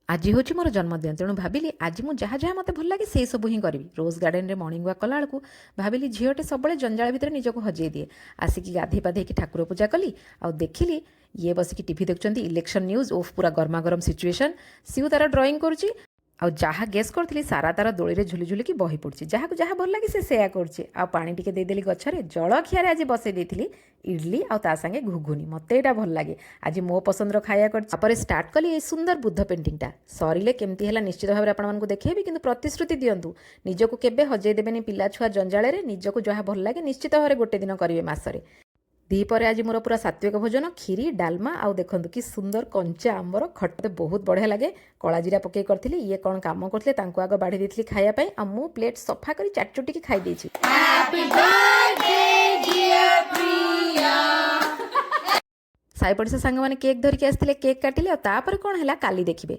ଆଜି ହେଉଛି ମୋର ଜନ୍ମଦିନ, ତେଣୁ ଭାବିଲି ଆଜି ମୁଁ ଯାହା ଯାହା ମୋତେ ଭଲ ଲାଗେ ସେଇ ସବୁ ହିଁ କରିବି। ରୋଜ୍ ଗାର୍ଡେନରେ ମର୍ଣ୍ଣିଂ ୱାକ୍ କଲାବେଳକୁ ଭାବିଲି ଝିଅଟେ ସବୁବେଳେ ଜଞ୍ଜାଳ ଭିତରେ ନିଜକୁ ହଜେଇ ଦିଏ। ଆସିକି ଗାଧେଇ ପାଧେଇକି ଠାକୁର ପୂଜା କଲି, ଆଉ ଦେଖିଲି ଇଏ ବସିକି ଟିଭି ଦେଖୁଛନ୍ତି, ଇଲେକ୍ସନ୍ ନ୍ୟୁଜ୍। ଓଫ୍, ପୁରା ଗରମାଗରମ ସିଚୁଏସନ୍। ସିଉ ତାର ଡ୍ରଇଂ କରୁଛି, ଆଉ ଯାହା ଗେସ୍ କରିଥିଲି ସାରା ତାର ଦୋଳିରେ ଝୁଲି ଝୁଲିକି ବହି ପଡ଼ୁଛି। ଯାହାକୁ ଯାହା ଭଲ ଲାଗେ ସେ ସେୟା କରୁଛି। ଆଉ ପାଣି ଟିକେ ଦେଇଦେଲି ଗଛରେ। ଜଳଖିଆରେ ଆଜି ବସେଇ ଦେଇଥିଲି ଇଡଲି ଆଉ ତା ସାଙ୍ଗେ ଘୁଗୁନି। ମୋତେ ଏଇଟା ଭଲ ଲାଗେ, ଆଜି ମୋ ପସନ୍ଦର ଖାଇବା କରିଛି। ତାପରେ ଷ୍ଟାର୍ଟ କଲି ଏଇ ସୁନ୍ଦର ବୁଦ୍ଧ ପେଣ୍ଟିଂଟା। ସରିଲେ କେମିତି ହେଲା ନିଶ୍ଚିତ ଭାବରେ ଆପଣମାନଙ୍କୁ ଦେଖେଇବି, କିନ୍ତୁ ପ୍ରତିଶ୍ରୁତି ଦିଅନ୍ତୁ ନିଜକୁ କେବେ ହଜେଇ ଦେବେନି ପିଲା ଛୁଆ ଜଞ୍ଜାଳରେ। ନିଜକୁ ଯାହା ଭଲ ଲାଗେ ନିଶ୍ଚିତ ଭାବରେ ଗୋଟେ ଦିନ କରିବେ ମାସରେ। ଦ୍ୱିପହରେ ଆଜି ମୋର ପୁରା ସାତ୍ବିକ ଭୋଜନ, କ୍ଷୀରି, ଡାଲମା, ଆଉ ଦେଖନ୍ତୁ କି ସୁନ୍ଦର କଞ୍ଚା ଆମ୍ବର ଖଟା। ବହୁତ ବଢ଼ିଆ ଲାଗେ। କଳା ଜିରା ପକେଇ କରିଥିଲି। ଇଏ କ'ଣ କାମ କରୁଥିଲେ ତାଙ୍କୁ ଆଗ ବାଢ଼ି ଦେଇଥିଲି ଖାଇବା ପାଇଁ, ଆଉ ମୁଁ ପ୍ଲେଟ୍ ସଫା କରି ଚାଟଚୁଟିକି ଖାଇ ଦେଇଛି। ସାଇ ପଡ଼ିଶା ସାଙ୍ଗମାନେ କେକ୍ ଧରିକି ଆସିଥିଲେ, କେକ୍ କାଟିଲେ। ଆଉ ତାପରେ କ'ଣ ହେଲା କାଲି ଦେଖିବେ।